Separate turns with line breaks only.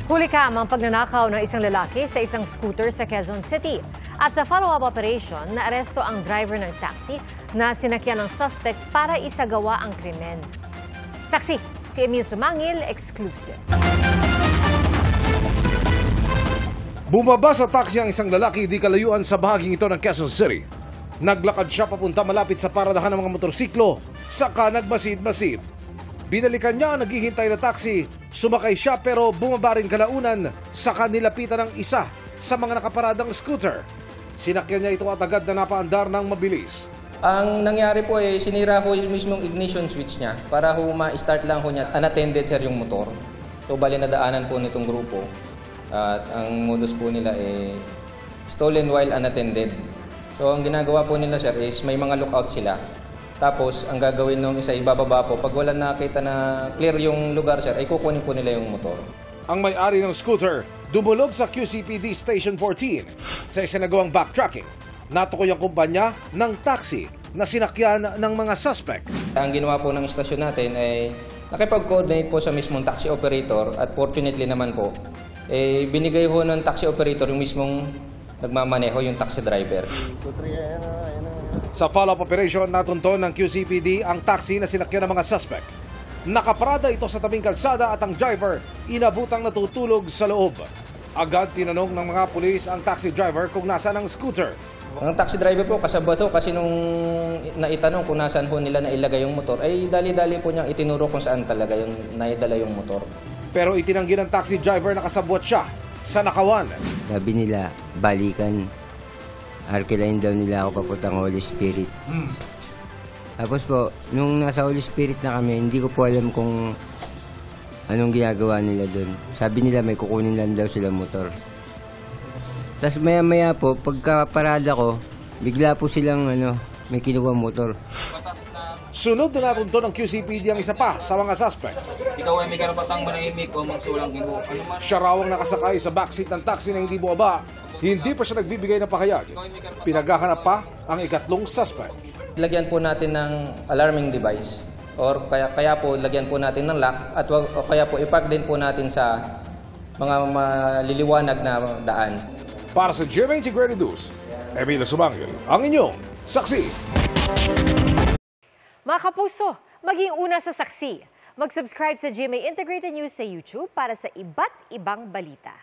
Hulikam ang pagnanakaw ng isang lalaki sa isang scooter sa Quezon City. At sa follow-up operation, naaresto ang driver ng taxi na sinakyan ng suspect para isagawa ang krimen. Saksi, si Emil Sumangil, exclusive.
Bumaba sa taxi ang isang lalaki di kalayuan sa bahaging ito ng Quezon City. Naglakad siya papunta malapit sa paradahan ng mga motorsiklo, saka nagmasid-masid. Binalikan niya ang naghihintay na taxi, sumakay siya pero bumaba rin kalaunan, saka nilapitan ng isa sa mga nakaparadang scooter. Sinakyan niya ito at agad na napaandar ng mabilis.
Ang nangyari po ay sinira ko yung mismong ignition switch niya para ma-start lang ho niya. Unattended sir yung motor. So bali nadaanan po nitong grupo. At ang modus po nila ay stolen while unattended. So ang ginagawa po nila sir is may mga lookout sila. Tapos ang gagawin nung isa ibababa po. Pag wala nakita na clear yung lugar sir ay kukunin po nila yung motor.
Ang may-ari ng scooter dumulog sa QCPD Station 14 sa isinagawang backtracking. Natukoy ang kumpanya ng taxi na sinakyan ng mga suspect.
Ang ginawa po ng istasyon natin ay nakipag-coordinate po sa mismong taxi operator at fortunately naman po, binigay ho ng taxi operator yung mismong nagmamaneho, yung taxi driver.
Sa follow-up operation, natunton ng QCPD ang taxi na sinakyan ng mga suspect. Nakaparada ito sa tabing kalsada at ang driver inabutang natutulog sa loob. Agad tinanong ng mga pulis ang taxi driver kung nasaan ang scooter.
Ang taxi driver po kasabot ho kasi nung naitanong kung nasaan ho nila nailagay yung motor, ay dali-dali po niyang itinuro kung saan talaga yung naidala yung motor.
Pero itinanggi ng taxi driver na kasabwat siya sa nakawan.
Sabi nila, balikan. Arkilain daw nila ako papuntang Holy Spirit. Tapos po, nung nasa Holy Spirit na kami, hindi ko po alam kung anong ginagawa nila doon. Sabi nila may kukunin lang daw sila motor. Tapos maya-maya po, pagkaparada ko, bigla po silang may kinuha motor.
Sunod na natunto ng QCPD ang isa pa sa mga suspect.
Ikaw ay may karapatang manahimik o magsulang ginuha.
Siya raw ang nakasakay sa backseat ng taxi na hindi bumaba. Hindi pa siya nagbibigay ng pahayag. Pinaghahanap pa ang ikatlong suspect.
Lagyan po natin ng alarming device or kaya po lagyan po natin ng lock at o kaya po ipark din po natin sa mga maliliwanag na daan.
Para sa GMA Integrated News, Emil Sumangil, ang inyong saksi.
Mga kapuso, maging una sa saksi. Mag-subscribe sa GMA Integrated News sa YouTube para sa iba't ibang balita.